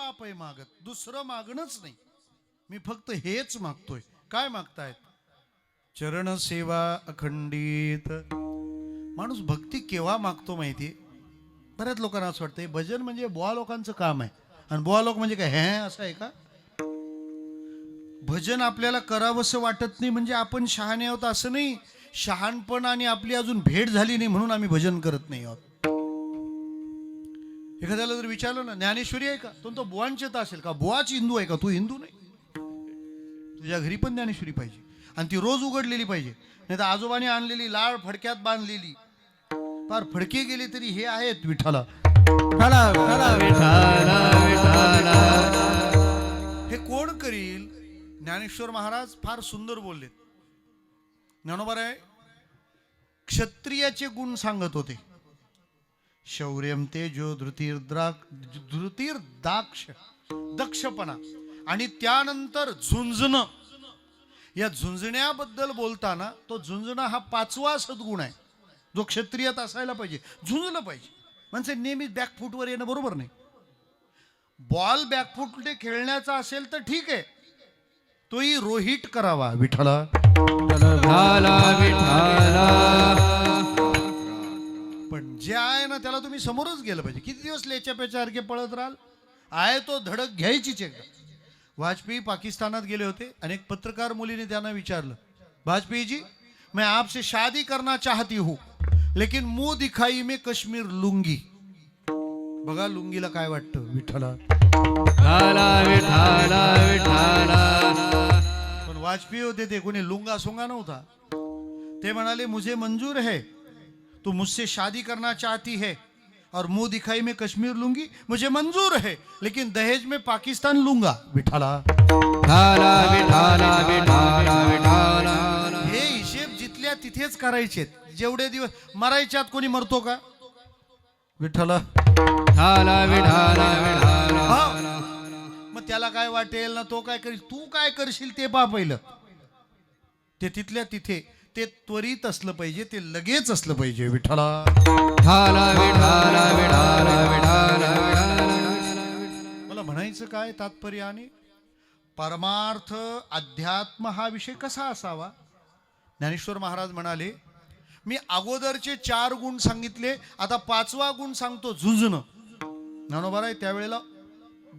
बाप आहे मागत, दुसरं मागणंच नाही. मी फक्त हेच मागतोय. काय मागतायत? चरण सेवा अखंडित. माणूस भक्ती केव्हा मागतो माहितीये? बऱ्याच लोकांना असं वाटतं भजन म्हणजे बुवा लोकांचं काम आहे, आणि बुवा लोक म्हणजे काय हे असं आहे का? भजन आपल्याला करावंसं वाटत नाही म्हणजे आपण शहाणे आहोत असं नाही. शहाणपण आणि आपली अजून भेट झाली नाही म्हणून आम्ही भजन करत नाही आहोत. एखाद्याला जर विचारलं ना ज्ञानेश्वरी आहे का, तो बुवांचेता असेल का? बुवाच हिंदू आहे का? तू हिंदू नाही. तुझ्या घरी पण ज्ञानेश्वरी पाहिजे, आणि ती रोज उघडलेली पाहिजे. नाही तर आजोबाने आणलेली लाळ फडक्यात बांधलेली फार फडके गेले तरी हे आहेत विठ्ठला. हे कोण करील? ज्ञानेश्वर महाराज फार सुंदर बोलले. ज्ञानोबा आहे क्षत्रियाचे गुण सांगत होते. शौर्यम तेजो धृतीर्दाक्ष, दक्षपणा, आणि त्यानंतर झुंजणं. या झुंजण्याबद्दल बोलताना तो झुंजणं हा 5वा सद्गुण आहे जो क्षत्रियात असायला पाहिजे. झुंजलं पाहिजे म्हणजे नेहमी बॅकफूटवर येणं बरोबर नाही. बॉल बॅकफूट खेळण्याचा असेल तर ठीक आहे, तोही रोहित करावा विठ्ठला. पण जे आहे ना त्याला तुम्ही समोरच गेलं पाहिजे. किती दिवस लेच्या पेच्यासारखे पळत राहाल? आहे तो धडक घ्यायचीच एकदा. वाजपेयी पाकिस्तानात गेले होते. अनेक पत्रकार मुलीने त्यांना विचारलं, वाजपेयी जी मैं आपसे शादी करना चाहती हूँ लेकिन मुंह दिखाई में कश्मीर लुंगी. बघा लुंगीला काय वाटतं विठ्ठला. पण वाजपेयी होते ते कोणी लुंगा सोंगा नव्हता. ते म्हणाले मुझे मंजूर है, तू मुझसे शादी करना चाहती है और मुंह दिखाई में कश्मीर लूंगी, मुझे मंजूर है, लेकिन दहेज में पाकिस्तान लूंगा विठाला. हे हिशेब जिथल्या तिथेच करायचे. जेवढे दिवस मरायच्यात कोणी मरतो का विठ्ठला? मग त्याला काय वाटेल ना, तो काय करील, तू काय करशील ते पहा पहिलं. ते तिथल्या तिथे ते त्वरित असलं पाहिजे, ते लगेच असलं पाहिजे विठ्ठला. मला म्हणायचं काय तात्पर्याने, परमार्थ अध्यात्म हा विषय कसा असावा? ज्ञानेश्वर महाराज म्हणाले मी अगोदरचे 4 गुण सांगितले, आता 5वा गुण सांगतो, झुंजणं. ज्ञानोबा आहे त्यावेळेला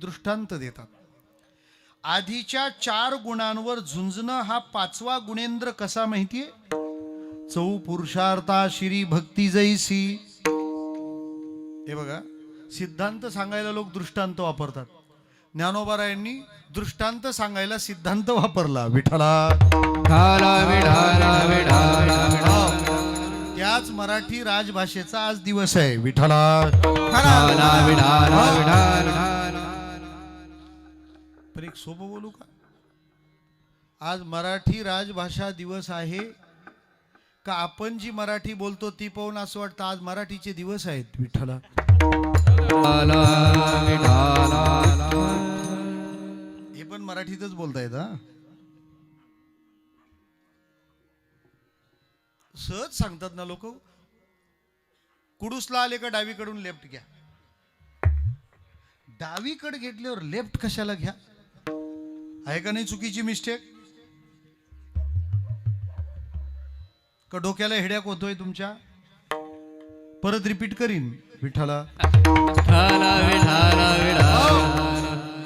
दृष्टांत देतात. आधीच्या 4 गुणांवर झुंजणं हा 5वा गुणेंद्र कसा माहितीये? चौ पुरुषार्था श्री भक्ती जैसी. हे बघा, सिद्धांत सांगायला लोक दृष्टांत वापरतात. ज्ञानोबारायांनी दृष्टांत सांगायला सिद्धांत वापरला विठ्ठला. त्याच मराठी राजभाषेचा आज दिवस आहे विठ्ठला. पण एक सोपं बोलू का? आज मराठी राजभाषा दिवस आहे का आपण जी मराठी बोलतो ती पाहून असं वाटतं आज मराठीचे दिवस आहेत विठ्ठला. हे पण मराठीतच बोलतायत हा. सहज सांगतात ना लोक. कुडूसला आले का डावीकडून लेफ्ट घ्या. डावीकडे घेतल्यावर लेफ्ट कशाला घ्या? आहे का नाही चुकीची मिस्टेक? का डोक्याला हेड्याक होतोय तुमच्या? परत रिपीट करीन विठ्ठला.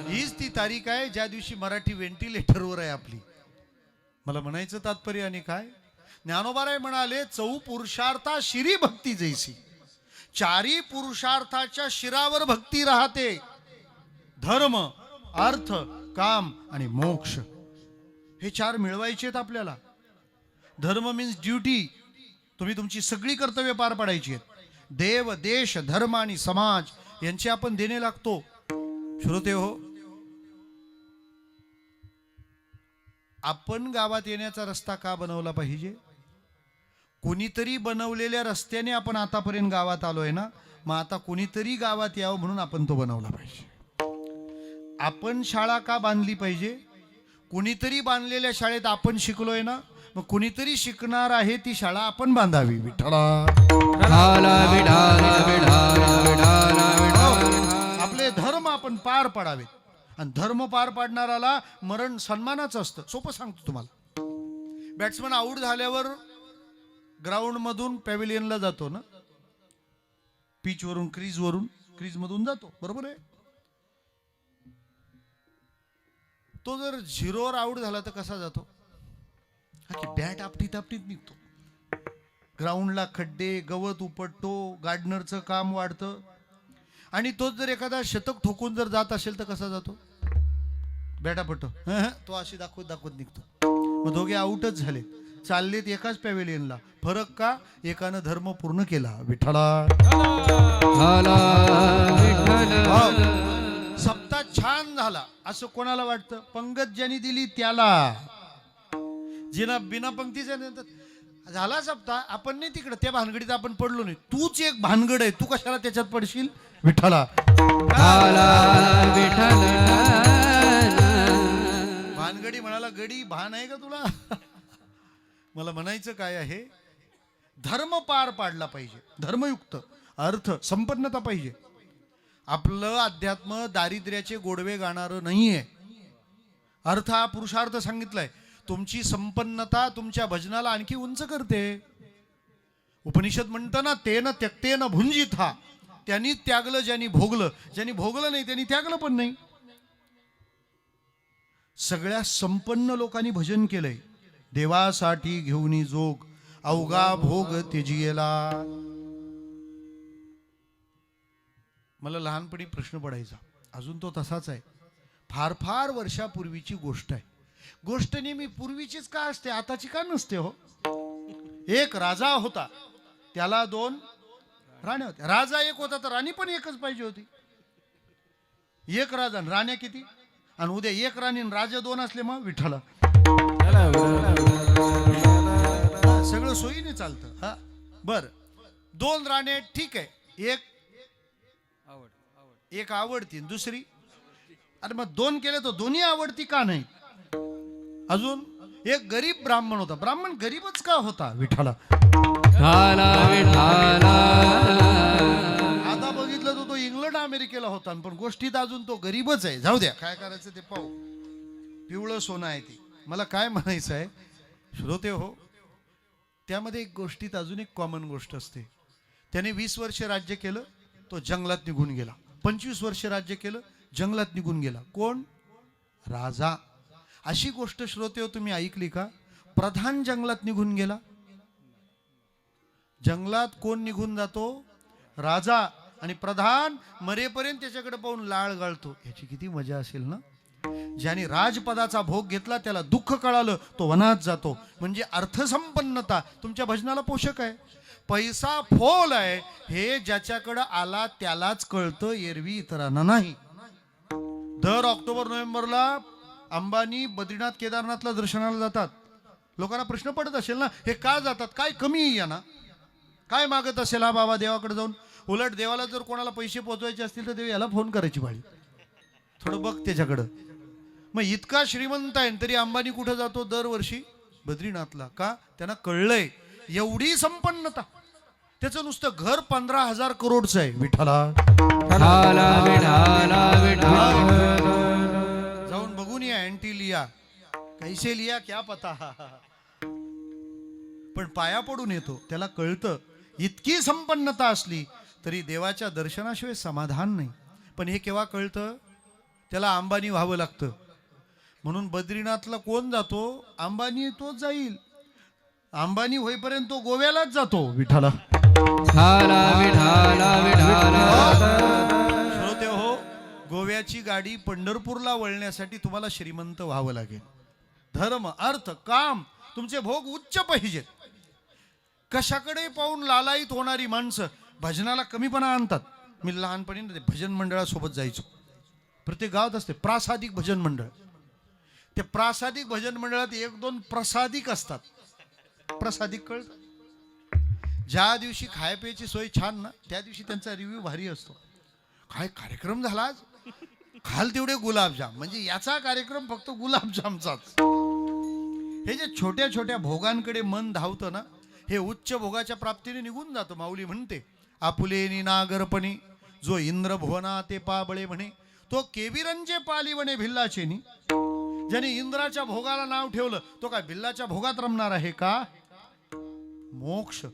हीच ती तारीख आहे ज्या दिवशी मराठी व्हेंटिलेटरवर आहे आपली. मला म्हणायचं तात्पर्याने काय, ज्ञानोबाराय म्हणाले चौ पुरुषार्था शिरी भक्ती जैसी. 4ही पुरुषार्थाच्या शिरावर भक्ती राहते. धर्म, अर्थ, काम आणि मोक्ष हे 4 मिळवायचेत आपल्याला. धर्म मीन्स ड्युटी. तुम्ही तुमची सगळी कर्तव्य पार पाडायची आहेत. देव, देश, धर्म आणि समाज यांचे आपण देणे लागतो. श्रोते हो, आपण गावात येण्याचा रस्ता का बनवला पाहिजे? कोणीतरी बनवलेल्या रस्त्याने आपण आतापर्यंत गावात आलोय ना, मग आता कोणीतरी गावात यावं म्हणून आपण तो बनवला पाहिजे. आपण शाळा का बांधली पाहिजे? कोणीतरी बांधलेल्या शाळेत आपण शिकलोय ना, मग कोणीतरी शिकणार आहे ती शाळा आपण बांधावी विठ्ठला. आपले धर्म आपण पार पाडावेत. आणि धर्म पार पाडणाराला मरण सन्मानाचं असतं. सोपं सांगतो तुम्हाला. बॅट्समन आऊट झाल्यावर ग्राउंडमधून पॅव्हिलियनला जातो ना, पिचवरून क्रीजमधून जातो, बरोबर आहे. तो जर झिरोवर आऊट झाला तर कसा जातो? बॅट आपटीत निघतो. ग्राउंडला खड्डे, गवत उपटतो, गार्डनरचं काम वाढतं. आणि तोच जर एखादा शतक ठोकून जर जात असेल तर कसा जातो? बॅट आपटतो, तो अशी दाखवत निघतो. मग दोघे आऊटच झाले, चाललेत एकाच पॅव्हिलियनला. फरक का? एकानं धर्म पूर्ण केला. विठ्ठला सप्ताह छान झाला असं कोणाला वाटतं? पंगत ज्यांनी दिली त्याला. जिना बिना पंक्तीचा झाला सप्ताह, आपण नाही तिकडे त्या भानगडीत आपण पडलो नाही. तूच एक भानगड आहे, तू कशाला त्याच्यात पडशील? विठ्ठला भानगडी म्हणाला, गडी भान आहे का तुला? मला म्हणायचं काय आहे, धर्म पार पाडला पाहिजे, धर्मयुक्त, अर्थ संपन्नता पाहिजे. आपलं अध्यात्म दारिद्र्याचे गोडवे गाणारं नाहीये. अर्थ हा पुरुषार्थ सांगितलाय. तुमची संपन्नता तुमच्या भजनाला आणखी उंच करते. उपनिषद म्हणतं ना, तेन त्यक्तेन भुंजित. हा त्यांनी त्यागलं ज्यांनी भोगलं, ज्यांनी भोगलं नाही त्यांनी त्यागलं पण नाही. सगळ्या संपन्न लोकांनी भजन केलंय. देवासाठी घेऊनी जोग, अवघा भोग त्यजियेला. मला लहानपणी प्रश्न पडायचा, अजून तो तसाच आहे. फार फार वर्षापूर्वीची गोष्ट आहे. गोष्ट नेहमी पूर्वीचीच का असते, आताची का नसते हो? एक राजा होता, त्याला 2 राण्या होत्या. राजा एक होता तर राणी पण एकच पाहिजे होती. एक राजा आणि राण्या किती? आणि उद्या एक राणी आणि राजा 2 असले मग विठ्ठला सगळं सोयीने चालतं. हा बर, 2 राण्या ठीक आहे, एक आवडती दुसरी. अरे मग 2 केले तर दोन्ही आवडती का नाही? अजून एक गरीब ब्राह्मण होता. ब्राह्मण गरीबच का होता? विठ्ठला आता बघितलं तर तो इंग्लंड अमेरिकेला होता, पण गोष्टीत अजून तो गरीबच आहे. जाऊ द्या, काय करायचं ते पाहू. पिवळं सोनं आहे ती. मला काय म्हणायचं आहे श्रोते हो, त्यामध्ये एक गोष्टीत अजून एक कॉमन गोष्ट असते. त्याने 20 वर्ष राज्य केलं, तो जंगलात निघून गेला. 25 वर्ष राज्य केलं, जंगलात निघून गेला. कोण? राजा. अशी गोष्ट श्रोते हो तुम्ही ऐकली का? प्रधान जंगलात निघून गेला. जंगलात कोण निघून जातो? राजा. आणि प्रधान मरेपर्यंत त्याच्याकडे पाहून लाळ गाळतो. याची किती मजा असेल ना. ज्याने राजपदाचा भोग घेतला त्याला दुःख कळालं, तो वनात जातो. म्हणजे अर्थसंपन्नता तुमच्या भजनाला पोषक आहे. पैसा फोल आहे हे ज्याच्याकडे आला त्यालाच कळतं, एरवी इतरांना नाही. दर ऑक्टोबर नोव्हेंबरला अंबानी बद्रीनाथ केदारनाथला दर्शनाला जातात. लोकांना प्रश्न पडत असेल ना, हे का जातात? काय कमी आहे यांना? काय मागत असेल हा बाबा देवाकडे जाऊन? उलट देवाला जर कोणाला पैसे पोचवायचे असतील तर देव याला फोन करायची पाळी. थोडं बघ त्याच्याकडं. मग इतका श्रीमंत आहे तरी अंबानी कुठं जातो दरवर्षी? बद्रीनाथला. का? त्यांना कळलंय एवढी संपन्नता. त्याचं नुसतं घर 15,000 करोडचं आहे. विठ्ठला जाऊन बघून या. अँटिलिया कैसे लिया क्या पता. पण पाया पडून येतो. त्याला कळतं इतकी संपन्नता असली तरी देवाच्या दर्शनाशिवाय समाधान नाही. पण हे केव्हा कळतं? त्याला अंबानी व्हावं लागतं. म्हणून बद्रीनाथला कोण जातो? अंबानी तोच जाईल. अंबानी होईपर्यंत तो गोव्यालाच जातो. विठ्ठला श्रोते हो, गोव्याची गाडी पंढरपूरला वळण्यासाठी तुम्हाला श्रीमंत व्हावं लागेल. धर्म, अर्थ, काम तुमचे भोग उच्च पाहिजेत. कशाकडे पाहून लालायित होणारी माणसं भजनाला कमीपणा आणतात. मी लहानपणी भजन मंडळासोबत जायचो. प्रत्येक गावात असते प्रासादिक भजन मंडळ. ते प्रासादिक भजन मंडळात 1-2 प्रसादिक असतात. प्रसादिक कळतं? ज्या दिवशी खायप्याची सोय छान ना, त्या दिवशी त्यांचा रिव्ह्यू भारी असतो. काय कार्यक्रम झाला आज, खाल तेवढे गुलाबजाम. म्हणजे याचा कार्यक्रम फक्त गुलाबजामचाच. हे जे छोट्या छोट्या भोगांकडे मन धावतं ना, हे उच्च भोगाच्या प्राप्तीने निघून जातं. माऊली म्हणते, आपुलेनी नागरपणी जो इंद्र भुवना ते पाबळे म्हणे, तो केविरंजे पालिवणे भिल्लाचेनी. ज्याने इंद्राच्या भोगाला नाव ठेवलं तो काय भिल्लाच्या भोगात रमणार आहे का? मोक्ष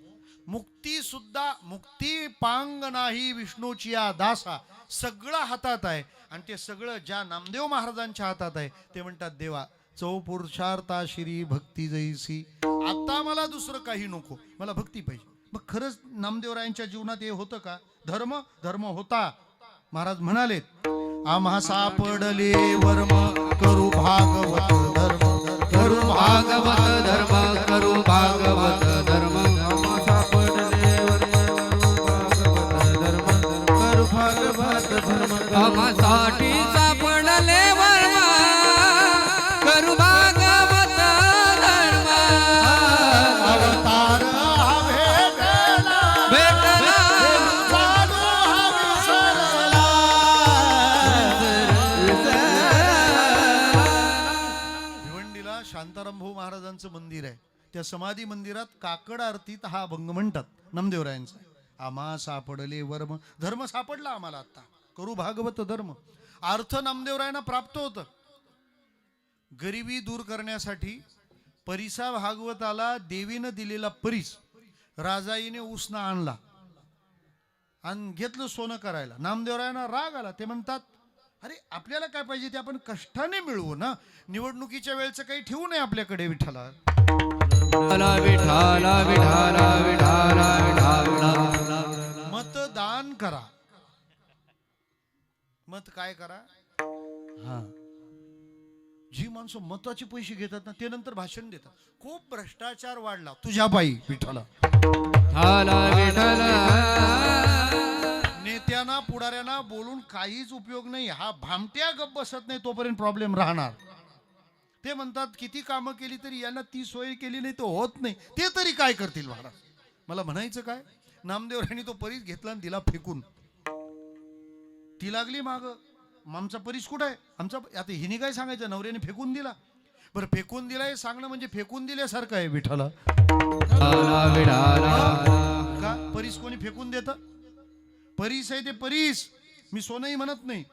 मुक्ती सुद्धा मुक्ती पांग नाही विष्णूची या दासा. सगळं हातात आहे आणि ते सगळं ज्या नामदेव महाराजांच्या हातात आहे. ते म्हणतात देवा चौपुरुषार्था श्री भक्ती जैसी. आता मला दुसरं काही नको, मला भक्ती पाहिजे. मग खरंच नामदेवरायांच्या जीवनात हे होतं का? धर्म धर्म होता. महाराज म्हणाले आम्हा सापडले वर्म करू भागवत धर्म. करू भागवत धर्म, करू भागवत धर्म. आम्हा सापडले वर्म करू भागवत धर्म. आम्हासाठी सापडले वर्म करू भागवत धर्म. अवतार हा भेटला चालू हा विसरला. भिवंडीला शांताराम भाऊ महाराजांचं मंदिर आहे. त्या समाधी मंदिरात काकड आरतीत हा अभंग म्हणतात नामदेवरायांचा. आम्हा सापडले वर्म, धर्म सापडला आम्हाला आता, करू भागवत धर्म. अर्थ नामदेवरायांना प्राप्त होतं. गरिबी दूर करण्यासाठी परिसा भागवताला देवीनं दिलेला परीस राजाईने उसना आणला आणि घेतलं सोनं करायला. नामदेवरायांना राग आला. ते म्हणतात अरे आपल्याला काय पाहिजे ते आपण कष्टाने मिळवू ना, निवडणुकीच्या वेळचं काही ठेवू नये आपल्याकडे. विठ्ठला विठाला विठाला विठाला विठाला विठाला. मतदान करा. मत काय करा? हा, जी माणसं मताचे पैसे घेतात ना ते नंतर भाषण देतात. खूप भ्रष्टाचार वाढला तुझ्या पायी. विठ्ठला नेत्यांना पुढाऱ्यांना बोलून काहीच उपयोग नाही. हा भामट्या गप्प बसत नाही तोपर्यंत प्रॉब्लेम राहणार. ते म्हणतात किती कामं केली तरी यांना ती सोय केली नाही तो होत नाही. ते तरी काय करतील महाराज? मला म्हणायचं काय, नामदेवरायांनी तो परीस घेतला आणि दिला फेकून. ती लागली माग, आमचा परीस कुठं आहे आमचा? आता हिने काय सांगायचं, नवऱ्याने फेकून दिला. बरं फेकून दिला हे सांगणं म्हणजे फेकून दिल्यासारखं आहे. विठ्ठला का परीस कोणी फेकून देत? परीस आहे ते परीस. मी सोनंही म्हणत नाही.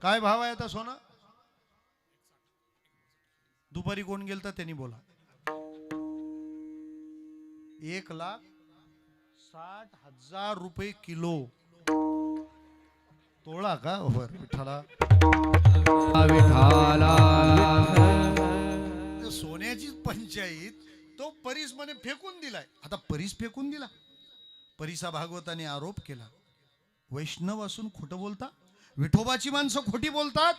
काय भाव आहे आता सोनं? दुपारी कोण गेलता त्यांनी बोला. 1,60,000 रुपये किलो. तोळा का? बर विठ्ठला सोन्याची पंचायत. तो परीस म्हणे फेकून दिलाय. आता परीस फेकून दिला. परिसा भागवताने आरोप केला वैष्णव असून खोटं बोलता. विठोबाची माणसं खोटी बोलतात.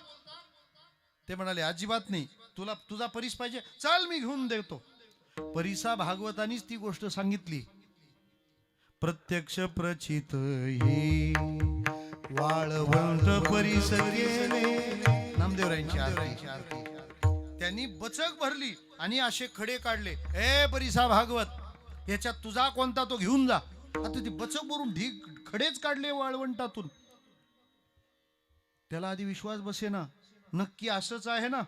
ते म्हणाले अजिबात नाही, तुला तुझा परीस पाहिजे चल मी घेऊन देतो. परिसा भागवतानीच ती गोष्ट सांगितली. प्रत्यक्ष प्रचित हे वाळवंट परिस गेले. नामदेवरायांची आरती. त्यांनी बचक भरली आणि असे खडे काढले. ए परिसा भागवत याच्यात तुझा कोणता तो घेऊन जा. आता ती बचक भरून ढीक खडेच काढले वाळवंटातून. त्याला आधी विश्वास बसे ना, नक्की असंच आहे ना.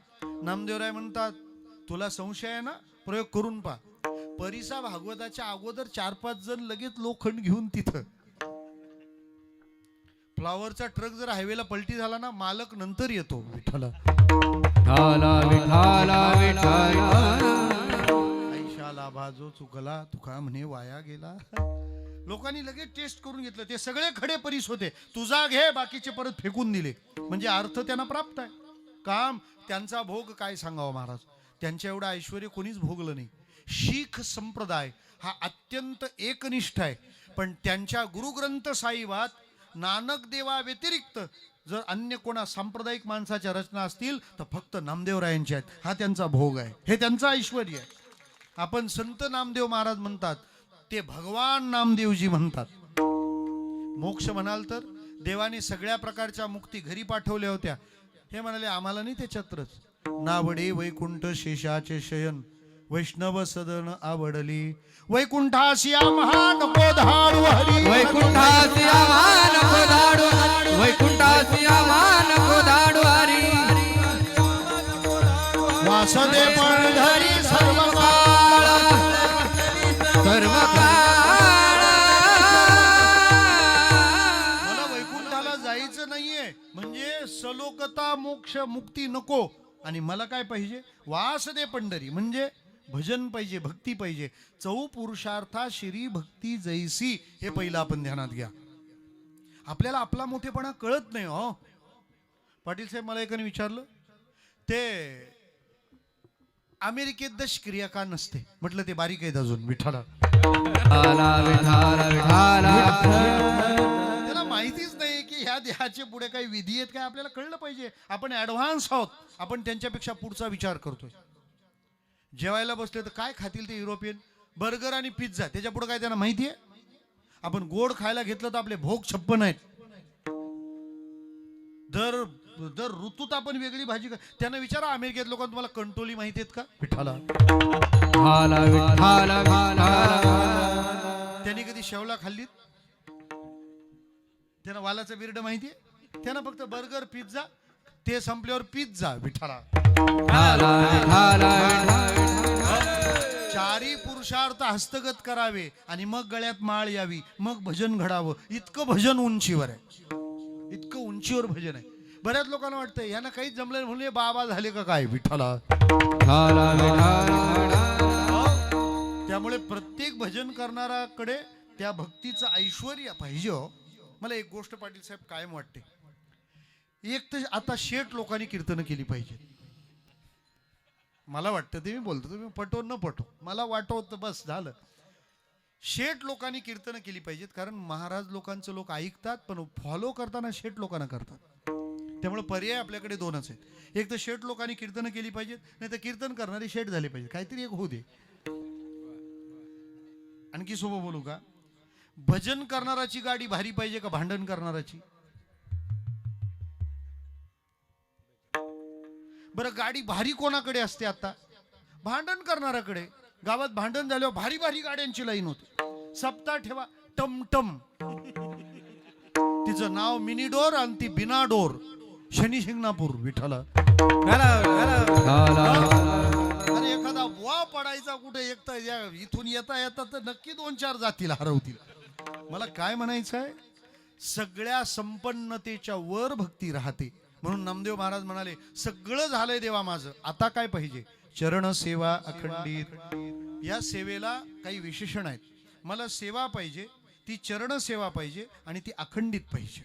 नामदेवराय म्हणतात तुला संशय आहे ना, प्रयोग करून पहा. परिसा भागवताच्या अगोदर 4-5 जण लगेच लोखंड घेऊन तिथं. फ्लावरचा ट्रक जर हायवेला पलटी झाला ना, मालक नंतर येतो. विठ्ठला आयशा लाभा जो चुकला तुका म्हणे वाया गेला. लोकांनी लगेच टेस्ट करून घेतलं. ते सगळे खडे परीस होते. तुझा घे, बाकीचे परत फेकून दिले. म्हणजे अर्थ त्यांना प्राप्त आहे. काम त्यांचा भोग काय सांगावं महाराज. त्यांच्या एवढं ऐश्वर कोणीच भोगलं नाही. शीख संप्रदाय हा अत्यंत एकनिष्ठ आहे. पण त्यांच्या गुरुग्रंथ साहिबात नानक देवा व्यतिरिक्त जर अन्य कोणा सांप्रदायिक माणसाच्या रचना असतील तर फक्त नामदेवरायांच्या आहेत. हा त्यांचा भोग आहे. हे त्यांचं ऐश्वर आहे. आपण संत नामदेव महाराज म्हणतात ते भगवान नामदेवजी म्हणतात. मोक्ष म्हणाल तर देवाने सगळ्या प्रकारच्या मुक्ती घरी पाठवल्या होत्या. हे म्हणाले आम्हाला नाही त्याच्यातच. नावडे वैकुंठ शेषाचे शयन वैष्णव सदन आवडली. वैकुंठासी आम्हा नको धाडू हरी. वैकुंठासी आम्हा नको धाडू. वैकुंठासी आम्हा नको धाडू हरी. वासदे पण घरी सर्व काळ सर्व काळ. मला वैकुंठाला जायचं नाहीये, म्हणजे सलोकता मोक्ष मुक्ती नको. आणि मला काय पाहिजे? वास दे पंढरी, म्हणजे भजन पाहिजे, भक्ती पाहिजे. चौ पुरुषार्था श्री भक्ती जैसी, हे पहिलं आपण ध्यानात घ्या. आपल्याला आपला मोठेपणा कळत नाही हो. पाटील साहेब, मला एकाने विचारलं, ते अमेरिकेत दशक्रिया का नसते? म्हटलं ते बारीक आहेत अजून विठाला. त्याला माहितीच नाही की ह्या देहाचे पुढे काही विधी आहेत काय. आपल्याला कळलं पाहिजे, आपण ऍडव्हान्स आहोत, आपण त्यांच्यापेक्षा पुढचा विचार करतोय. जेवायला बसले तर काय खातील ते युरोपियन? बर्गर आणि पिझ्झा, त्याच्या पुढे काय त्यांना माहिती आहे? आपण गोड खायला घेतलं तर आपले भोग 56 आहेत. दर ऋतूत आपण वेगळी भाजी. त्यांना विचारा अमेरिकेत लोकांना, तुम्हाला कंटोली माहिती आहेत का? विठाला. त्यांनी कधी शेवला खाल्लीत? त्यांना वालाचं बिर्ड माहितीये? त्यांना फक्त बर्गर पिझ्झा, ते संपल्यावर पिझ्झा. विठाला. चारी पुरुषार्थ हस्तगत करावे आणि मग गळ्यात माळ यावी, मग भजन घडावं. इतकं भजन उंचीवर आहे, इतकं उंचीवर भजन आहे. बऱ्याच लोकांना वाटतं यांना काहीच जमलं म्हणून हे बाबा झाले का काय? विठाला. त्यामुळे प्रत्येक भजन करणाऱ्याकडे त्या भक्तीचं ऐश्वर्य पाहिजे हो. मला एक गोष्ट पाटील साहेब कायम वाटते, एक तर आता शेठ लोकांनी कीर्तन केली पाहिजे. मला वाटतं, ते मी बोलतो, तुम्ही पटो न पटो, मला वाटवतं बस झालं. शेठ लोकांनी कीर्तन केली पाहिजेत, कारण महाराज लोकांचं लोक ऐकतात, पण फॉलो करताना शेठ लोकांना करतात. त्यामुळे पर्याय आपल्याकडे दोनच आहेत. एक तर शेठ लोकांनी कीर्तन केली पाहिजेत, नाही तर कीर्तन करणारे शेठ झाले पाहिजे. काहीतरी एक होऊ दे. आणखी सोबत बोलू का? भजन करणाराची गाडी भारी पाहिजे का भांडण करणाराची? बरं, गाडी भारी कोणाकडे असते आता? भांडण करणाऱ्याकडे. गावात भांडण झाल्यावर भारी भारी गाड्यांची लाईन होते. सप्ताह ठेवा, टमटम, तिचं नाव मिनी डोर आणि ती बिना डोर, शनी शिंगणापूर. विठाला. अरे एखादा बुवा पडायचा कुठे, एक तर इथून येता येता तर नक्की 2-4 जातील, हरवतील. मला काय म्हणायचं आहे, सगळ्या संपन्नतेच्या वर भक्ती राहते. म्हणून नामदेव महाराज म्हणाले, सगळं झालंय देवा माझं, आता काय पाहिजे? चरण सेवा अखंडित. या सेवेला काही विशेषण आहेत. मला सेवा पाहिजे, ती चरण सेवा पाहिजे आणि ती अखंडित पाहिजे.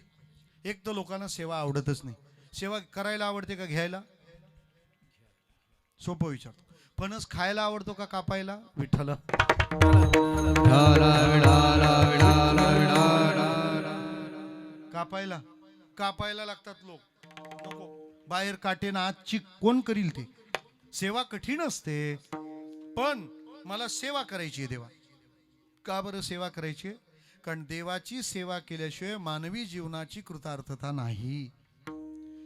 एक तर लोकांना सेवा आवडतच नाही. सेवा करायला आवडते का घ्यायला? सोपं विचारतो. फणस खायला आवडतो का कापायला? विठ्ठल. कापायला लागतात लोक. नको, बाहेर काटेना आत चिक, कोण करील ते? सेवा कठीण असते, पण मला सेवा करायची आहे देवा. का बरं सेवा करायची? कारण देवाची सेवा केल्याशिवाय मानवी जीवनाची कृतार्थता नाही.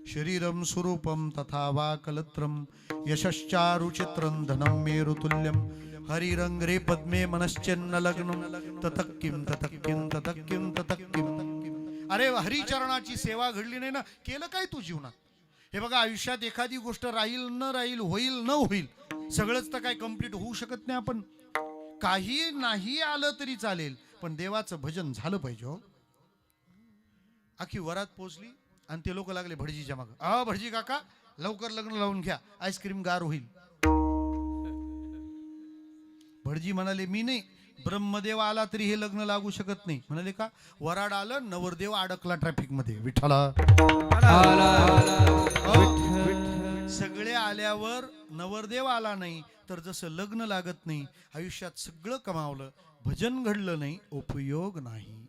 शरीरम स्वरूपम तथा वा कलत्रम यशश्चारुचित्रं धनं मेरुतुल्यम हरिरंग रे पद्मे मनश्चन्न लग्नम ततक्किम ततक्किम ततक्किम ततक्किम. अरे हरिचरणाची सेवा घडली नाही ना, केलं काय तू जीवनात? हे बघा, आयुष्यात एखादी गोष्ट राहील न राहील, होईल न होईल, सगळंच तर काय कम्प्लीट होऊ शकत नाही. आपण काही नाही आलं तरी चालेल, पण देवाचं भजन झालं पाहिजे हो. आखी वरात पोचली आणि ते लोक लागले भटजीच्या मागं. भटजी काका, लवकर लग्न लावून घ्या, आईस्क्रीम गार होईल. भटजी म्हणाले, मी नाही, ब्रह्मदेव आला तरी हे लग्न लागू शकत नाही. म्हणाले का? वराड आलं, नवरदेव अडकला ट्रॅफिक मध्ये. विठ्ठला. सगळे आल्यावर नवरदेव आला नाही, तर जसं लग्न लागत नाही, आयुष्यात सगळं कमावलं, भजन घडलं नाही, उपयोग नाही.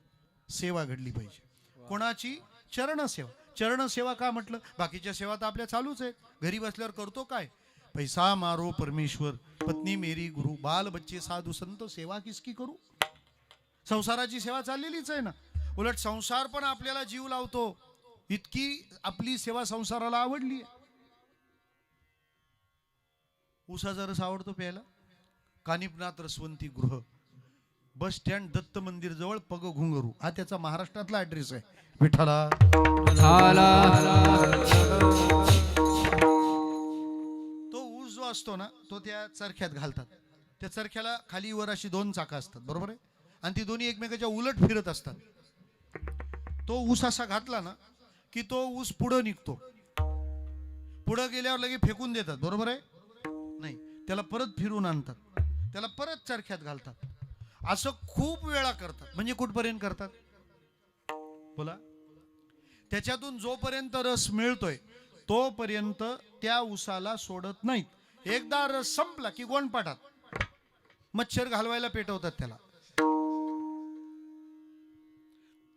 सेवा घडली पाहिजे. कोणाची? चरण सेवा. चरण सेवा का म्हटलं? बाकीच्या सेवा तर आपल्या चालूच आहेत. घरी बसल्यावर करतो काय? पैसा मारो परमेश्वर, पत्नी मेरी गुरु, बाल बच्चे साधु संत, सेवा किसकी करू? संसाराची सेवा चाललेलीच आहे ना. उलट संसार पण आपल्याला जीव लावतो, इतकी आपली सेवा संसाराला आवडली. उसाचा रस आवडतो प्यायला? कानिपनाथ रसवंती गृह, बस स्टँड, दत्त मंदिर जवळ, पग घुंगरू, हा त्याचा महाराष्ट्रातला ऍड्रेस आहे. विठ्ठला. तो ऊस जो असतो ना, तो त्या चरख्यात घालतात. त्या चरख्याला खाली वर अशी 2 चाकं असतात, बरोबर आहे? आणि ती दोन्ही एकमेकाच्या उलट फिरत असतात. तो ऊस असा घातला ना की तो ऊस पुढं निघतो. पुढं गेल्यावर लगे फेकून देतात, बरोबर आहे? नाही, त्याला परत फिरून आणतात, त्याला परत चरख्यात घालतात. असं खूप वेळा करतात. म्हणजे कुठपर्यंत करतात बोला? त्याच्यातून जोपर्यंत रस मिळतोय तोपर्यंत त्या ऊसाला सोडत नाहीत. एकदा रस संपला की गोंडपाटात मच्छर घालवायला पेटवतात त्याला.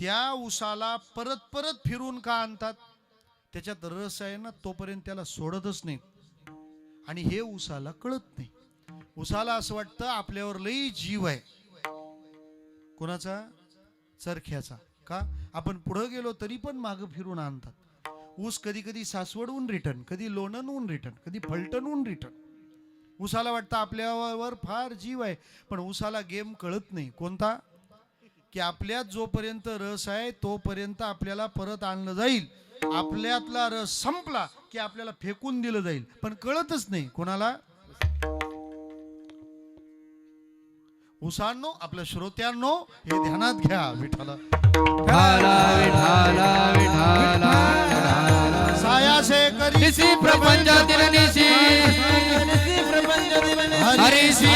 त्या ऊसाला परत परत फिरून का आणतात? त्याच्यात रस आहे ना, तोपर्यंत त्याला सोडतच नाही. आणि हे ऊसाला कळत नाही. ऊसाला असं वाटतं आपल्यावर लई जीव आहे. कोणाचा? चरख्याचा. का? आपण पुढे गेलो तरी पण मागं फिरून आणतात. ऊस कधी कधी सासवडहून रिटर्न, कधी लोणंदहून रिटर्न, कधी फलटणहून रिटर्न. ऊसाला वाटतं आपल्यावर फार जीव आहे, पण ऊसाला गेम कळत नाही. कोणता? की आपल्यात जोपर्यंत रस आहे तोपर्यंत आपल्याला परत आणलं जाईल. आपल्यातला रस संपला की आपल्याला फेकून दिलं जाईल, पण कळतच नाही कोणाला? ऊसांनो, आपल्या श्रोत्यांनो, हे ध्यानात घ्या. विठाला सायासे करी प्रपंचातील निशी हरिशी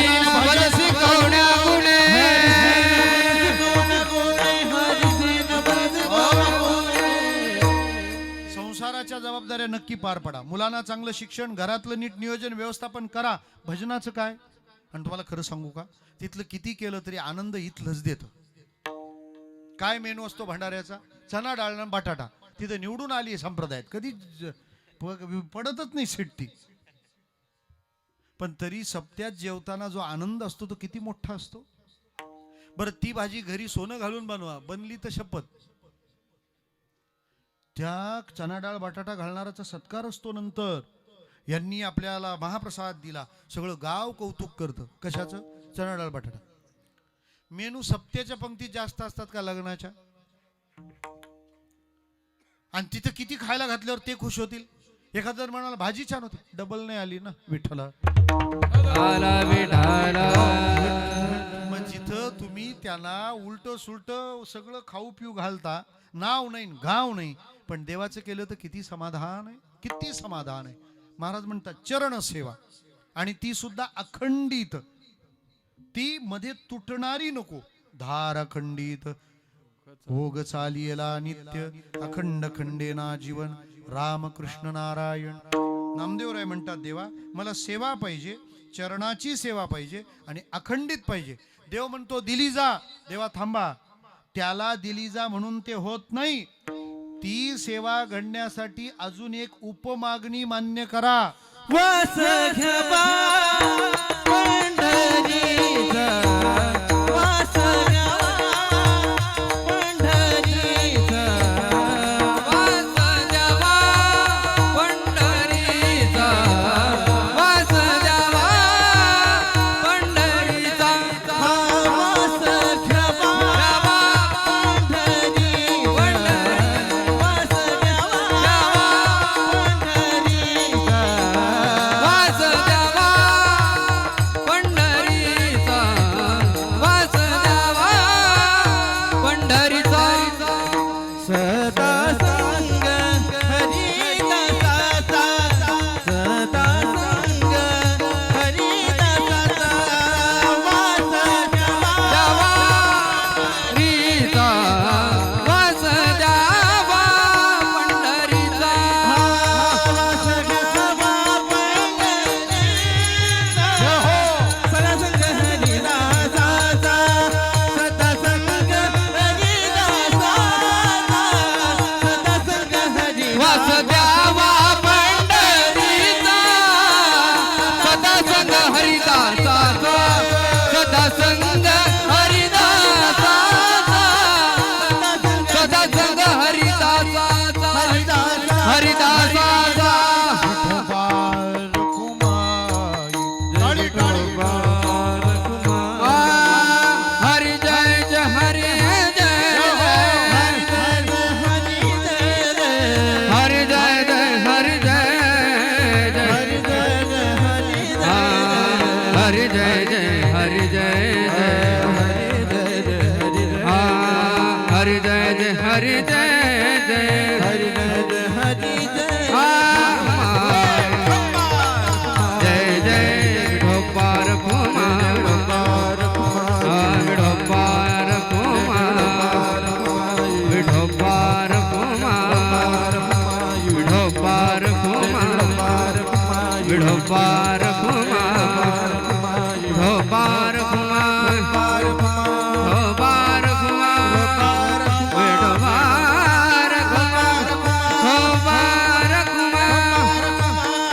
भजसी कवण्या गुणे संसाराच्या जबाबदाऱ्या नक्की पार पडा. मुलांना चांगलं शिक्षण, घरातलं नीट नियोजन व्यवस्थापन करा. भजनाचं काय? आणि तुम्हाला खरं सांगू का, तिथलं किती केलं तरी आनंद इथलंच देतं. काय मेनू असतो भंडाऱ्याचा? चना डाळ आणि बटाटा. तिथं निवडून आली संप्रदायात, कधी पडतच नाही शिट्टी. पण तरी सप्त्यात जेवताना जो आनंद असतो तो किती मोठा असतो. बरं, ती भाजी घरी सोनं घालून बनवा, बनली तर शपथ. त्या चना डाळ बटाटा घालणाराचा सत्कार असतो. नंतर यांनी आपल्याला महाप्रसाद दिला, सगळं गाव कौतुक करतं. कशाचं? चना डाळ बटाटा. मेनू सप्त्याच्या पंक्तीत जास्त असतात का लग्नाच्या? आणि तिथं किती खायला घातल्यावर ते खुश होतील? एखादा जर म्हणाला भाजी छान होती, डबल नाही आली ना विठ्ठला. मग जिथं तुम्ही त्यांना उलट सुलट सगळं खाऊ पिऊ घालता, नाव नाही घाव नाही, पण देवाचं केलं तर किती समाधान आहे, किती समाधान आहे. महाराज म्हणतात चरण सेवा, आणि ती सुद्धा अखंडित, ती मध्ये तुटणारी नको. धार अखंडित भोग चालियला नित्य, अखंड खंडेना जीवन रामकृष्ण नारायण. नामदेवराय म्हणतात देवा मला सेवा पाहिजे, चरणाची सेवा पाहिजे आणि अखंडित पाहिजे. देव म्हणतो दिली जा. देवा थांबा, त्याला दिली जा म्हणून ते होत नाही. ती सेवा घडण्यासाठी अजून एक उपमागणी मान्य करा. वास घ्यावा पंढरीचा, वास घ्यावा पंढरीचा, वास द्यावा पंढरीचा, वास द्यावा पंढरीचा, हा वास घ्यावा पंढरीचा, वास घ्यावा पंढरीचा, वास द्यावा पंढरीचा, वास द्यावा पंढरीचा. सदा संग हरिदासाचा, सदा संग हरिदासाचा, वास घ्यावा रीचा, वास द्यावा पंढरीचा. वास घ्यावा पंढरीचा, सदा संग हरिदासाचा, सदा संग हरिदासाचा, सदा संग वास द्यावा पंढरीचा, सदा संग हरिदासाचा, सदा संग हरिदासाचा, सदा संग हरिदासाचा, हरिदासाचा. टाळी टाळी. हरि जय जय हरि जय जय, हरि जय जय हरि जय जय, हरि जय जय हरि जय जय, हरि जय जय हरि जय जय, विठोबार घुमा विठोबार घुमा विठोबार घुमा विठोबार घुमा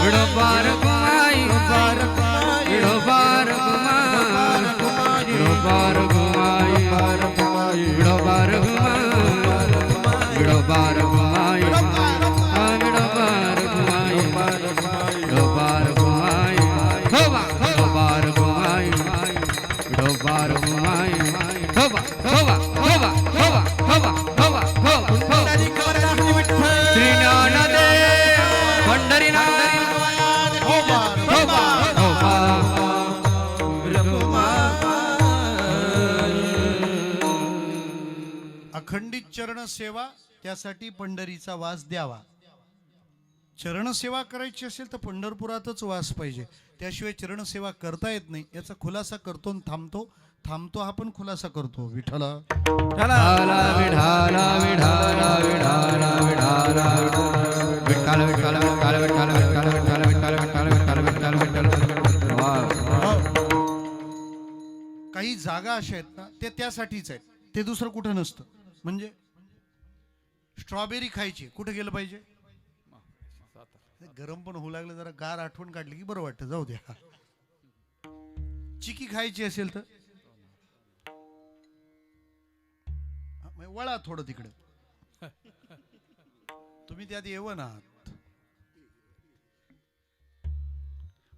विठोबार घुमा विठोबार घुमाई विठोबार घुमा विठोबार घुमाई विठोबार घुमा विठोबार घुमाई विठोबार घुमाई थोबा विठोबार घुमाई विठोबार घुमाई थोबा थोबा थोबा थोबा थोबा थोबा थोबा श्री ज्ञानदेव पंढरीनाथ थोबा थोबा अखंडित चरण सेवा, त्यासाठी पंढरीचा वास द्यावा. चरणसेवा करायची असेल तर पंढरपुरातच वास पाहिजे, त्याशिवाय चरणसेवा करता येत नाही. याचा खुलासा करतो आणि थांबतो हा पण खुलासा करतो. विठ्ठला विठाला विठाला विठाला विठाला विठाला विठाल विठाल विठाल विठाल विठाल विठाल विठाल विठाल विठाल विठाल विठाल. काही जागा अशा आहेत ना, ते त्यासाठीच आहेत, ते दुसरं कुठं नसतं. म्हणजे स्ट्रॉबेरी खायची, कुठे गेलं पाहिजे? गरम पण होऊ लागलं, जरा गार आठवण काढली की बरं वाटतं, जाऊ द्या. चिकी खायची असेल तर वळा थोडं तिकडे, तुम्ही त्यात येवं ना.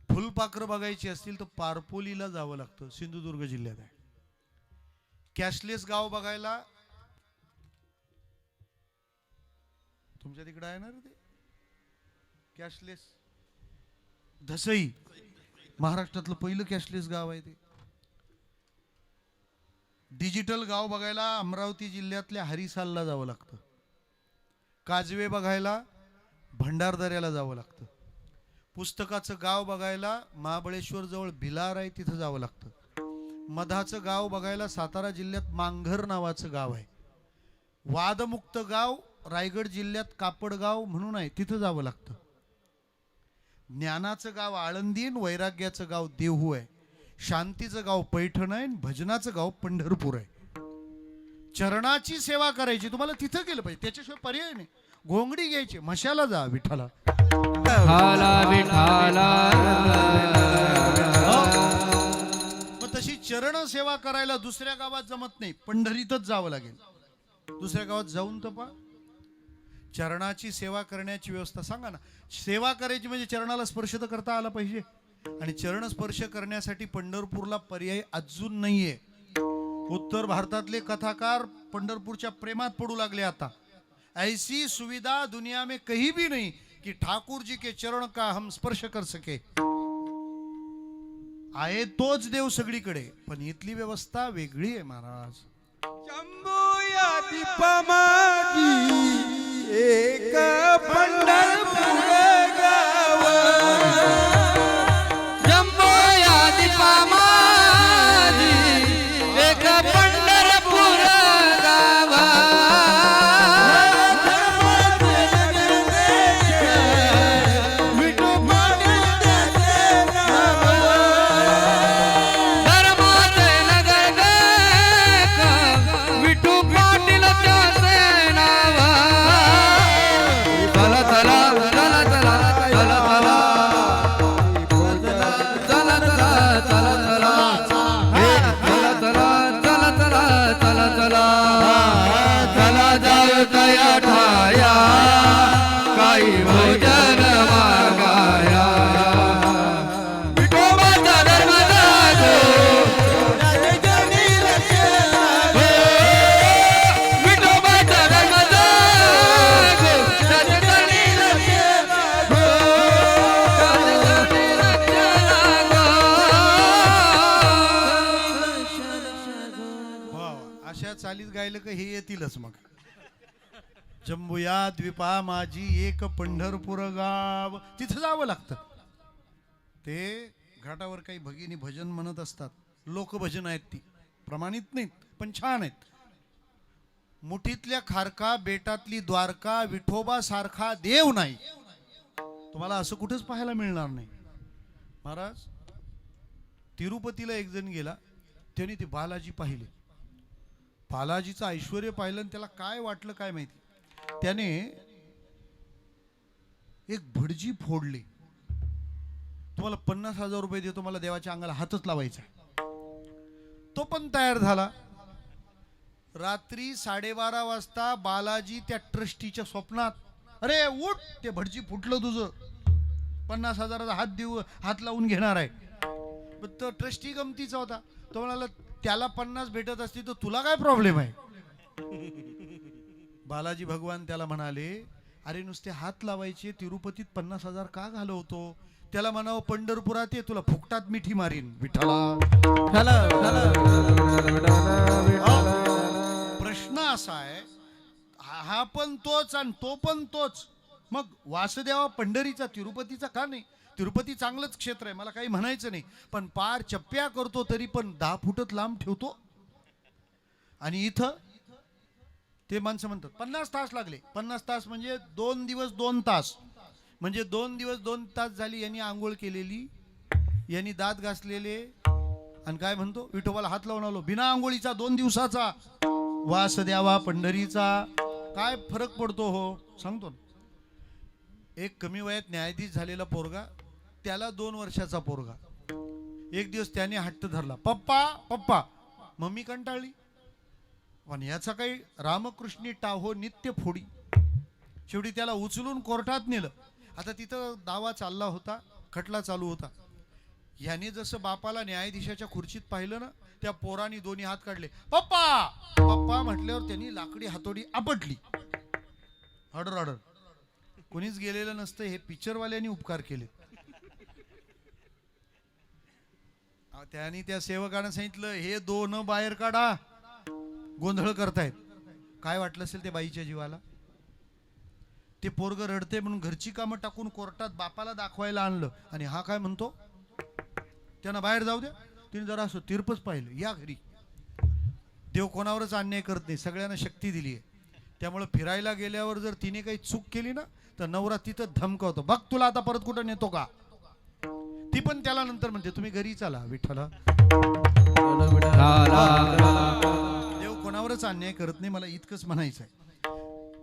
फुलपाखरं बघायची असतील तर पारपोलीला जावं लागतं, सिंधुदुर्ग जिल्ह्यात आहे. कॅशलेस गाव बघायला तुमच्या तिकडे आहे ना रे ते कॅशलेस, धसई महाराष्ट्रातलं पहिलं कॅशलेस गाव आहे ते. डिजिटल गाव बघायला अमरावती जिल्ह्यातल्या हरिसालला जावं लागतं. काजवे बघायला भंडारदऱ्याला जावं लागतं. पुस्तकाचं गाव बघायला महाबळेश्वर जवळ भिलार आहे, तिथं जावं लागतं. मधाचं गाव बघायला सातारा जिल्ह्यात मांघर नावाचं गाव आहे. वादमुक्त गाव रायगड जिल्ह्यात कापडगाव म्हणून आहे, तिथं जावं लागतं. ज्ञानाचं गाव आळंदी, वैराग्याचं गाव देहू आहे. शांतीचं गाव पैठण आहे, भजनाचं गाव पंढरपूर आहे. चरणाची सेवा करायची तुम्हाला तिथं गेलं पाहिजे, त्याच्याशिवाय पर्याय नाही. घोंगडी घ्यायची, मशाला जा विठ्ठला विठाला. मग तशी चरण सेवा करायला दुसऱ्या गावात जमत नाही, पंढरीतच जावं लागेल. दुसऱ्या गावात जाऊन तर पहा. चरणाची सेवा करण्याची व्यवस्था सांगा ना. सेवा करायची म्हणजे चरणाला स्पर्श तर करता आला पाहिजे, आणि चरण स्पर्श करण्यासाठी पंढरपूरला पर्याय अजून नाहीये. उत्तर भारतातले कथाकार पंढरपूरच्या प्रेमात पडू लागले आता. ऐसी सुविधा दुनिया में कहीं भी नहीं कि ठाकुर जी के चरण का हम स्पर्श कर सके. आहे तोच देव सगळीकडे, पण इथली व्यवस्था वेगळी आहे महाराज. शंभूया दीपमागी एक पंढरपूर गाव, जंबोया दीपामादी एक पंढरपूर गाव. धर्माचे नगर देख विठू पाटील त्याचे नाव. चला चला चला चला चला चला चला चला चला चला चला चला चला चला चला जाऊ तया ठाया काही भोजन मागाया. विठोबाचा धर्म जागो, विठोबाचा धर्म जागो, राजकारणी अशा चालीत गायलं का हे येतीलच. मग जंबुया द्वीपा माझी एक पंढरपूर गाव, तिथं जावं लागतं. ते घाटावर काही भगिनी भजन म्हणत असतात, लोकभजन आहेत, ती प्रमाणित नाहीत पण छान आहेत. मुठीतल्या खारका बेटातली द्वारका विठोबा सारखा देव नाही. तुम्हाला असं कुठेच पाहायला मिळणार नाही. महाराज तिरुपतीला एक जण गेला, त्याने ते बालाजी पाहिले. बालाजीचं ऐश्वर पाहिलं आणि त्याला काय वाटलं काय माहिती, त्याने एक भटजी फोडली. तुम्हाला 50,000 रुपये देतो, मला देवाच्या अंगाला हातच लावायचा. तो पण तयार झाला. रात्री 12:30 वाजता बालाजी त्या ट्रस्टीच्या स्वप्नात, अरे उठ, ते भटजी फुटलं तुझं, 50,000 हात लावून घेणार आहे. पण तो ट्रस्टी गमतीचा होता. तो म्हणाला, त्याला 50 भेटत असती तर तुला काय प्रॉब्लेम आहे. बालाजी भगवान त्याला म्हणाले, अरे नुसते हात लावायचे, तिरुपतीत 50,000 का घालवतो. त्याला म्हणावं पंढरपुरात ये, तुला फुकटात मिठी मारीन. विठ्ठला. प्रश्न असा आहे, हा पण तोच आणि तो पण तोच, मग वासुदेवा पंढरीचा तिरुपतीचा का नाही. तिरुपती चांगलंच क्षेत्र आहे, मला काही म्हणायचं नाही, पण पार चप्प्या करतो तरी पण 10 फुटत लांब ठेवतो. आणि इथं ते माणसं म्हणतात 50 तास लागले. 50 तास म्हणजे 2 दिवस 2 तास, म्हणजे 2 दिवस 2 तास झाली. यांनी आंघोळ केलेली, यांनी दात घासलेले, आणि काय म्हणतो, विठोबाला हात लावून आलो. बिना आंघोळीचा 2 दिवसाचा वास द्यावा पंढरीचा. काय फरक पडतो हो, सांगतो ना. एक कमी वयात न्यायाधीश झालेला पोरगा, त्याला 2 वर्षाचा पोरगा. एक दिवस त्याने हट्ट धरला, पप्पा पप्पा. मम्मी कंटाळली, पण याचा काही रामकृष्णी टाहो नित्य फोडी. शेवटी त्याला उचलून कोर्टात नेलं. आता तिथं दावा चालला होता, खटला चालू होता. याने जसं बापाला न्यायाधीशाच्या खुर्चीत पाहिलं ना, त्या पोराने दोन्ही हात काढले, पप्पा पप्पा म्हटल्यावर त्यांनी लाकडी हातोडी आपटली. Order order. कोणीच गेलेलं नसतं, हे पिक्चरवाल्यांनी उपकार केले. त्यांनी त्या सेवकानं सांगितलं, हे 2 बाहेर काढा, गोंधळ करतायत. काय वाटलं असेल ते बाईच्या जीवाला. ते पोरग रडते म्हणून घरची कामं टाकून कोर्टात बापाला दाखवायला आणलं, आणि हा काय म्हणतो, त्यांना बाहेर जाऊ द्या. तिने जरा असं तीर्पच पाहिलं, या घरी. देव कोणावरच अन्याय करत नाही, सगळ्यांना शक्ती दिली आहे. त्यामुळे फिरायला गेल्यावर जर तिने काही चूक केली ना, तर नवरा तिथं धमकावतो, बघ तुला आता परत कुठं नेतो का. ती पण त्याला नंतर म्हणते, तुम्ही घरी चला. विठ्ठला. देव कोणावरच अन्याय करत नाही, मला इतकंच म्हणायचं आहे.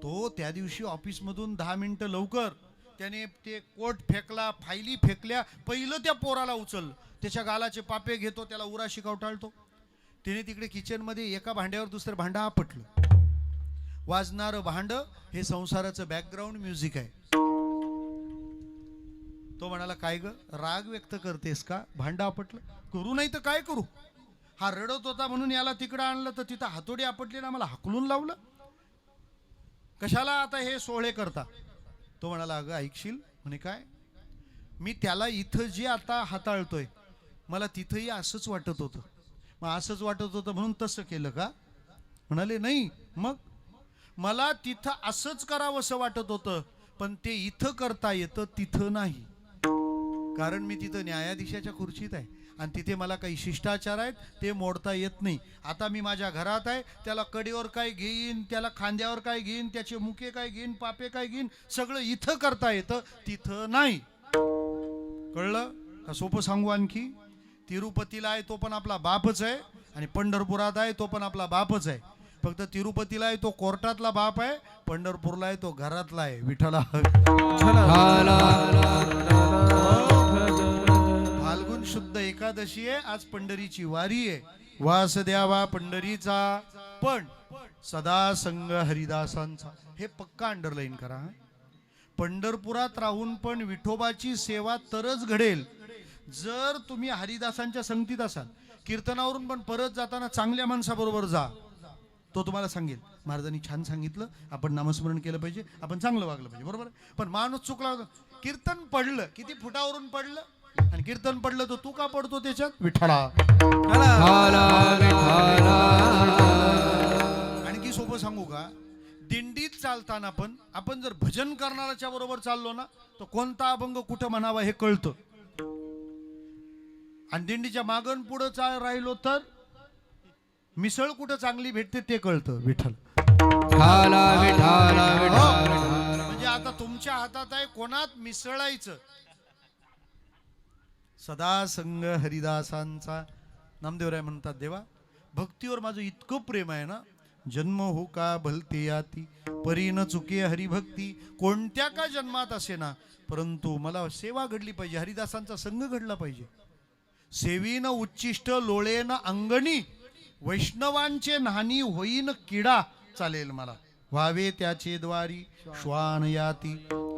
तो त्या दिवशी ऑफिसमधून 10 मिनिटं लवकर त्याने ते कोट फेकला, फायली फेकल्या. पहिलं त्या पोराला उचललं, त्याच्या गालाचे पापे घेतो, त्याला उराशी कवटाळतो. तिने तिकडे किचनमध्ये एका भांड्यावर दुसरं भांडं आपटलं. वाजणारं भांड हे संसाराचं बॅकग्राऊंड म्युझिक आहे. तो म्हणाला, काय ग राग व्यक्त करतेस का, भांडं आपटलं, करू नाही तर काय करू. हा रडत होता म्हणून याला तिकडं आणलं, तर तिथं हातोडी आपटली ना, मला हाकलून लावलं. कशाला आता हे सोहळे करता. तो म्हणाला, अगं ऐकशील. म्हणे काय. मी त्याला इथं जे आता हाताळतोय, मला तिथंही असंच वाटत होतं. मग असंच वाटत होतं म्हणून तसं केलं का. म्हणाले नाही, मग मला तिथं असंच करावंसं वाटत होतं, पण ते इथं करता येतं, तिथं नाही. कारण मी तिथं न्यायाधीशाच्या खुर्चीत आहे, आणि तिथे मला काही शिष्टाचार आहेत ते मोडता येत नाही. आता मी माझ्या घरात आहे, त्याला कडेवर काय घेईन, त्याला खांद्यावर काय घेईन, त्याचे मुके काय घेईन, पापे काय घेईन, सगळं इथं करता येतं, तिथं नाही. कळलं का. सोपं सांगू आणखी. तिरुपतीला आहे तो पण आपला बापच आहे, आणि पंढरपुरात आहे तो पण आपला बापच आहे. फक्त तिरुपतीला आहे तो कोर्टातला बाप आहे, पंढरपूरला आहे तो घरातला आहे. विठ्ठला. फाल्गुन शुद्ध एकादशी आहे, आज पंढरीची वारी आहे. वास द्यावा पंढरीचा, पण सदा संग हरिदासांचा. हे पक्का अंडरलाईन करा. पंढरपुरात राहून पण विठोबाची सेवा तरच घडेल जर तुम्ही हरिदासांच्या संगतीत असाल. कीर्तनावरून पण परत जाताना चांगल्या माणसाबरोबर जा, तो तुम्हाला सांगेल, महाराजांनी छान सांगितलं, आपण नामस्मरण केलं पाहिजे, आपण चांगलं वागलं पाहिजे. बरोबर. पण माणूस चुकला, कीर्तन पडलं, किती फुटावरून पडलं, आणि कीर्तन पडलं तर तू का पडतो त्याच्यात. विठ्ठला. आणखी सोपं सांगू का. दिंडीत चालताना पण आपण जर भजन करणाऱ्याच्या बरोबर चाललो ना, तर कोणता अभंग कुठं म्हणावा हे कळतं. आणि दिंडीच्या मागण पुढं राहिलो तर मिसळ कुठं चांगली भेटते ते कळतं. विठ्ठल. म्हणजे आता तुमच्या हातात आहे कोणात मिसळायचं. सदा संग हरिदासांचा. नामदेवराय म्हणतात, देवा भक्तीवर माझं इतकं प्रेम आहे ना, जन्म हो का भलते याती परी न चुके हरिभक्ती. कोणत्या का जन्मात असे ना, परंतु मला सेवा घडली पाहिजे, हरिदासांचा संग घडला पाहिजे. सेवीन उच्चिष्ट लोळेन अंगणी, वैष्णवांचे नानी होईन किडा. चालेल मला, व्हावे त्याचे द्वारी श्वान याती.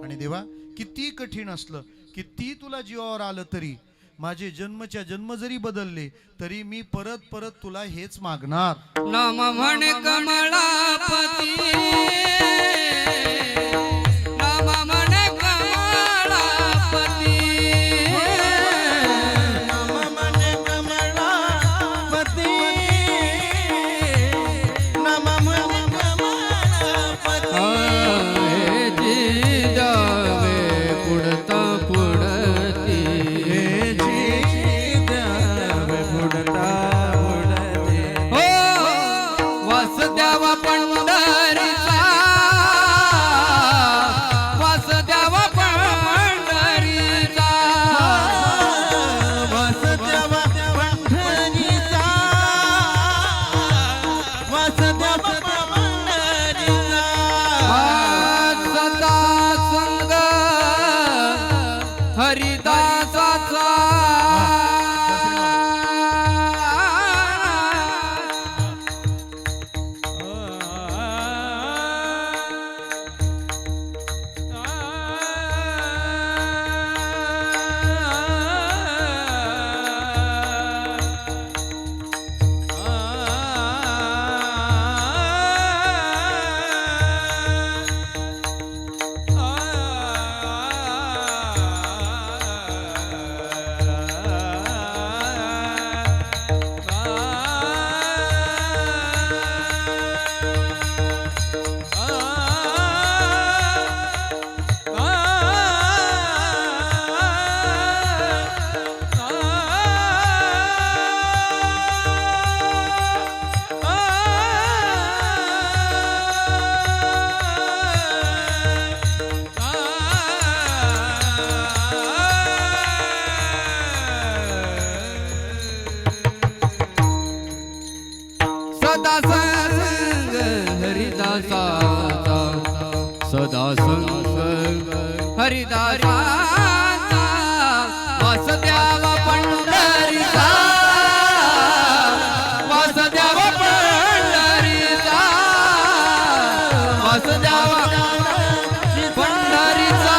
आणि देवा किती कठीण असलं, किती तुला जीवावर आलं तरी, माझे जन्मच्या जन्म जरी बदलले तरी मी परत परत तुला हेच मागणार. नाम म्हणे कमळापती, नाम म्हणे कमळापती. नाम म्हणे कमळापती, नाम म्हणे कमळापती. हेची जावे पुढता पुढती, हेची द्यावे पुढता पुढती. हो वासुदेव पंढरीचा, वासुदेव पंढरीचा. वासुदेव पंढरीचा, वासुदेव पंढरीचा. सदा संग हरिदासाचा. सदा संग हरिदासाचा, सदा संग हरिदासाचा. वासुदेव पंढरीचा, वासुदेव पंढरीचा, वासुदेव पंढरीचा,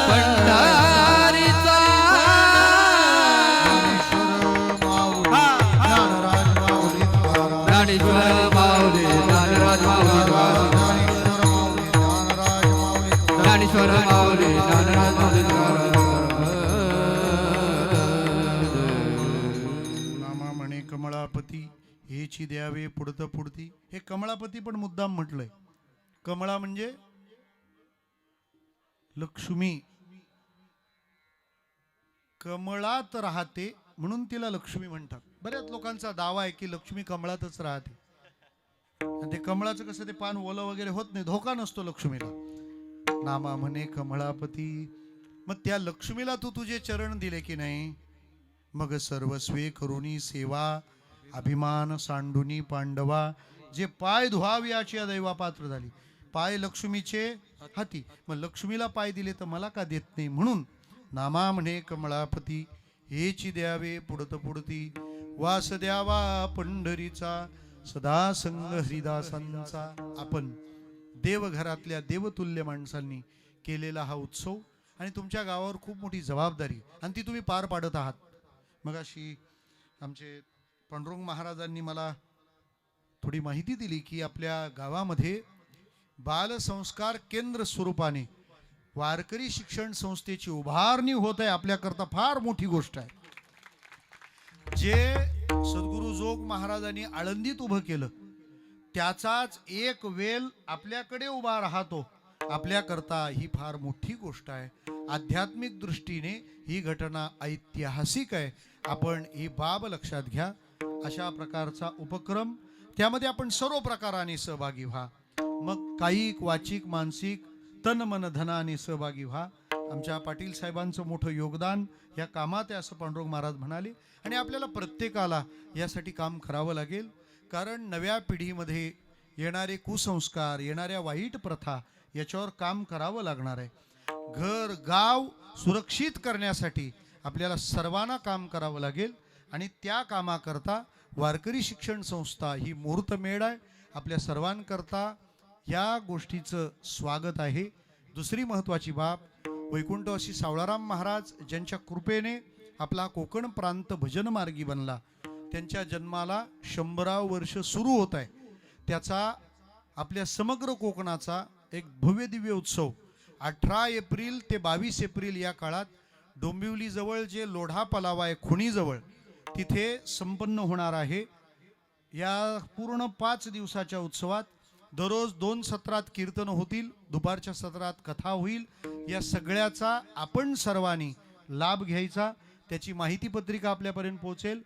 पंढरीचा. ज्ञानेश्वर माऊली, ज्ञानराज माऊली द्वारा. ज्ञानेश्वर माऊली, ज्ञानराज माऊली द्वारा. नामा म्हणे कमळापती, हेची द्यावे पुढतं पुढती. हे कमळापती पण मुद्दाम म्हटलंय. कमळा म्हणजे लक्ष्मी, कमळात राहते म्हणून तिला लक्ष्मी म्हणतात. बऱ्याच लोकांचा दावा आहे की लक्ष्मी कमळातच राहते. आणि ते कमळाचं कसं ते पान ओलं वगैरे होत नाही, धोका नसतो लक्ष्मीला. नामा म्हणे कमळापती, मग त्या लक्ष्मीला तू तुझे चरण दिले की नाही? मग सर्वस्वे करुणी सेवा, अभिमान सांडुनी पांडवा. जे पाय धुवावे याची दैवा पात्र झाली. पाय लक्ष्मीचे हाती, मग लक्ष्मीला पाय दिले तर मला का देत नाही? म्हणून नामा म्हणे कमळापती, हेची द्यावे पुढत पुढती. वास द्यावा पंढरीचा, सदा संग हरिदासांचा. आपण देवघरातल्या देवतुल्य माणसांनी केलेला हा उत्सव आणि तुमच्या गावावर खूप मोठी जबाबदारी आणि ती तुम्ही पार पाडत आहात. मग अशी आमचे पांडुरंग महाराजांनी मला थोडी माहिती दिली की आपल्या गावामध्ये बालसंस्कार केंद्र स्वरूपाने वारकरी शिक्षण संस्थेची उभारणी होत आहे. आपल्याकरता फार मोठी गोष्ट आहे. जे सद्गुरु जोग महाराजांनी आळंदीत उभं केलं त्याचाच एक वेल आपल्याकडे उभा राहतो. आपल्याकरता ही फार मोठी गोष्ट आहे. आध्यात्मिक दृष्टीने ही घटना ऐतिहासिक आहे. आपण ही बाब लक्षात घ्या. अशा प्रकारचा उपक्रम, त्यामध्ये आपण सर्व प्रकाराने सहभागी व्हा. मग कायिक वाचिक मानसिक तन मन धनाने सहभागी व्हा आमच्या पाटील साहेबांचं मोठं योगदान या कामात आहे असं पांडुरंग महाराज म्हणाले. आणि आपल्याला प्रत्येकाला यासाठी काम करावं लागेल, कारण नव्या पिढीमध्ये येणारे कुसंस्कार, येणाऱ्या वाईट प्रथा याच्यावर काम करावं लागणार आहे. घर गाव सुरक्षित करण्यासाठी आपल्याला सर्वांना काम करावं लागेल. आणि त्या कामाकरता वारकरी शिक्षण संस्था ही मुहूर्तमेढ आहे. आपल्या सर्वांकरता या गोष्टीचं स्वागत आहे. दुसरी महत्त्वाची बाब, वैकुंठवासी सावळाराम महाराज ज्यांच्या कृपेने आपला कोकण प्रांत भजनमार्गी बनला, त्यांच्या जन्माला 100 वर्ष सुरू होत आहे. त्याचा आपल्या समग्र कोकणाचा एक भव्य दिव्य उत्सव 18 एप्रिल ते 22 एप्रिल या काळात डोंबिवलीजवळ जे लोढा पलावा आहे खुणीजवळ, तिथे संपन्न होणार आहे. या पूर्ण 5 दिवसाच्या उत्सवात दररोज 2 सत्रात कीर्तन होतील, दुपारच्या सत्रात कथा होईल. या सगळ्याचा आपण सर्वांनी लाभ घ्यायचा. त्याची माहिती पत्रिका आपल्यापर्यंत पोहोचेल.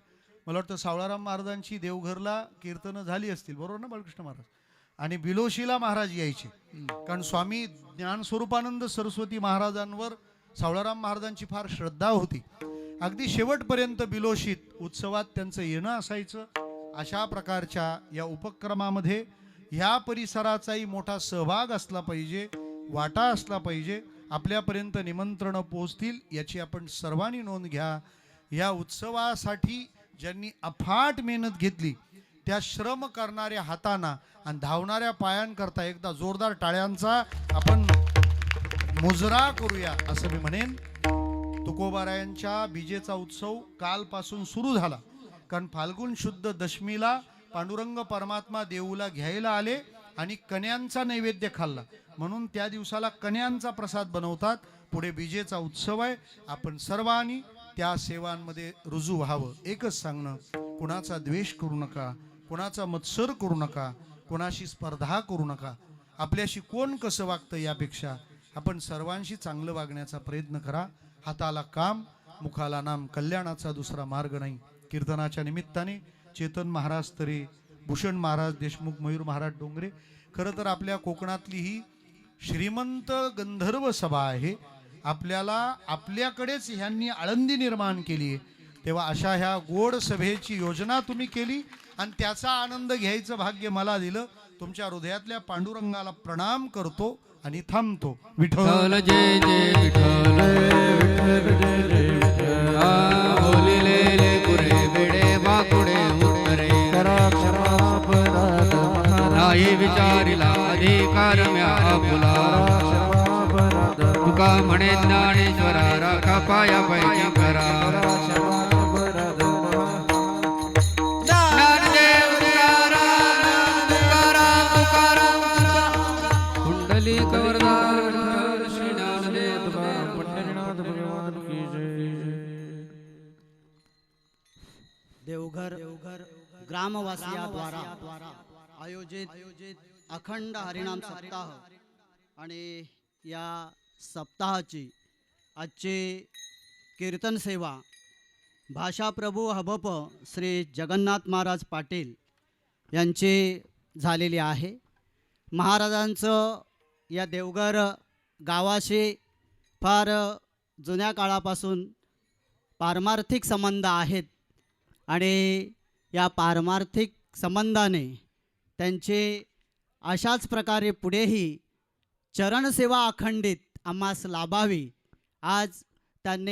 मला वाटतं सावळाराम महाराजांची देवघरला कीर्तनं झाली असतील, बरोबर ना बाळकृष्ण महाराज? आणि बिलोशीला महाराज यायचे, कारण स्वामी ज्ञानस्वरूपानंद सरस्वती महाराजांवर सावळाराम महाराजांची फार श्रद्धा होती. अगदी शेवटपर्यंत बिलोशीत उत्सवात त्यांचं येणं असायचं. अशा प्रकारच्या या उपक्रमामध्ये ह्या परिसराचाही मोठा सहभाग असला पाहिजे, वाटा असला पाहिजे. आपल्यापर्यंत निमंत्रणं पोहोचतील याची आपण सर्वांनी नोंद घ्या. या उत्सवासाठी ज्यांनी अफाट मेहनत घेतली त्या श्रम करणाऱ्या हातांना आणि धावणाऱ्या पायांकरता एकदा जोरदार टाळ्यांचा आपण मुजरा करूया असं मी म्हणेन. तुकोबारायांच्या बीजेचा उत्सव कालपासून सुरू झाला, कारण फाल्गुन शुद्ध दशमीला पांडुरंग परमात्मा देऊला घ्यायला आले आणि कन्यांचा नैवेद्य खाल्ला, म्हणून त्या दिवसाला कन्यांचा प्रसाद बनवतात. पुढे बीजेचा उत्सव आहे. आपण सर्वांनी त्या सेवांमध्ये रुजू व्हावं. एकच सांगणं, कुणाचा द्वेष करू नका, कुणाचा मत्सर करू नका, कुणाशी स्पर्धा करू नका. आपल्याशी कोण कसं वागतं यापेक्षा आपण सर्वांशी चांगलं वागण्याचा प्रयत्न करा. हाताला काम, मुखाला नाम, कल्याणाचा दुसरा मार्ग नाही. कीर्तनाच्या निमित्ताने चेतन महाराज तरे, भूषण महाराज देशमुख, मयूर महाराज डोंगरे, खरं तर आपल्या कोकणातली ही श्रीमंत गंधर्व सभा आहे. आपल्याकडेच ह्यांनी आळंदी निर्माण केली आहे. तेव्हा अशा ह्या गोड सभेची योजना तुम्ही केली आणि त्याचा आनंद घ्यायचं भाग्य मला दिलं. तुमच्या हृदयातल्या पांडुरंगाला प्रणाम करतो आणि थांबतो. विठ्ठल जय जय विठ्ठल, विठ्ठल जय विठ्ठल. बोलिले पुरे बेडे वाकुडे उत्तरे, नाही विचारिला अधिकार म्या आपुला. तुका म्हणे ज्ञानेश्वरा, राखा पाया पैकी करा. ज्ञानदेव तुकाराम, तुकाराम तुकाराम, कुंडली कवरदार विठ्ठल श्री ज्ञानदेव तुकाराम पंढरीनाथ भगवान की जय. देवघर ग्रामवासियांद्वारा आयोजित अखंड हरिनाम सप्ताह आणि या सप्ताहाची आजची कीर्तन सेवा भाषाप्रभू हबप श्री जगन्नाथ महाराज पाटील यांची झालेली आहे. महाराजांचं या देवघर गावाशी फार जुन्या काळापासून पारमार्थिक संबंध आहेत आणि या पारमार्थिक संबंधाने त्यांचे अशाच प्रकारे पुढेही चरणसेवा अखंडित आम्हास लाभावी. आज त्यांनी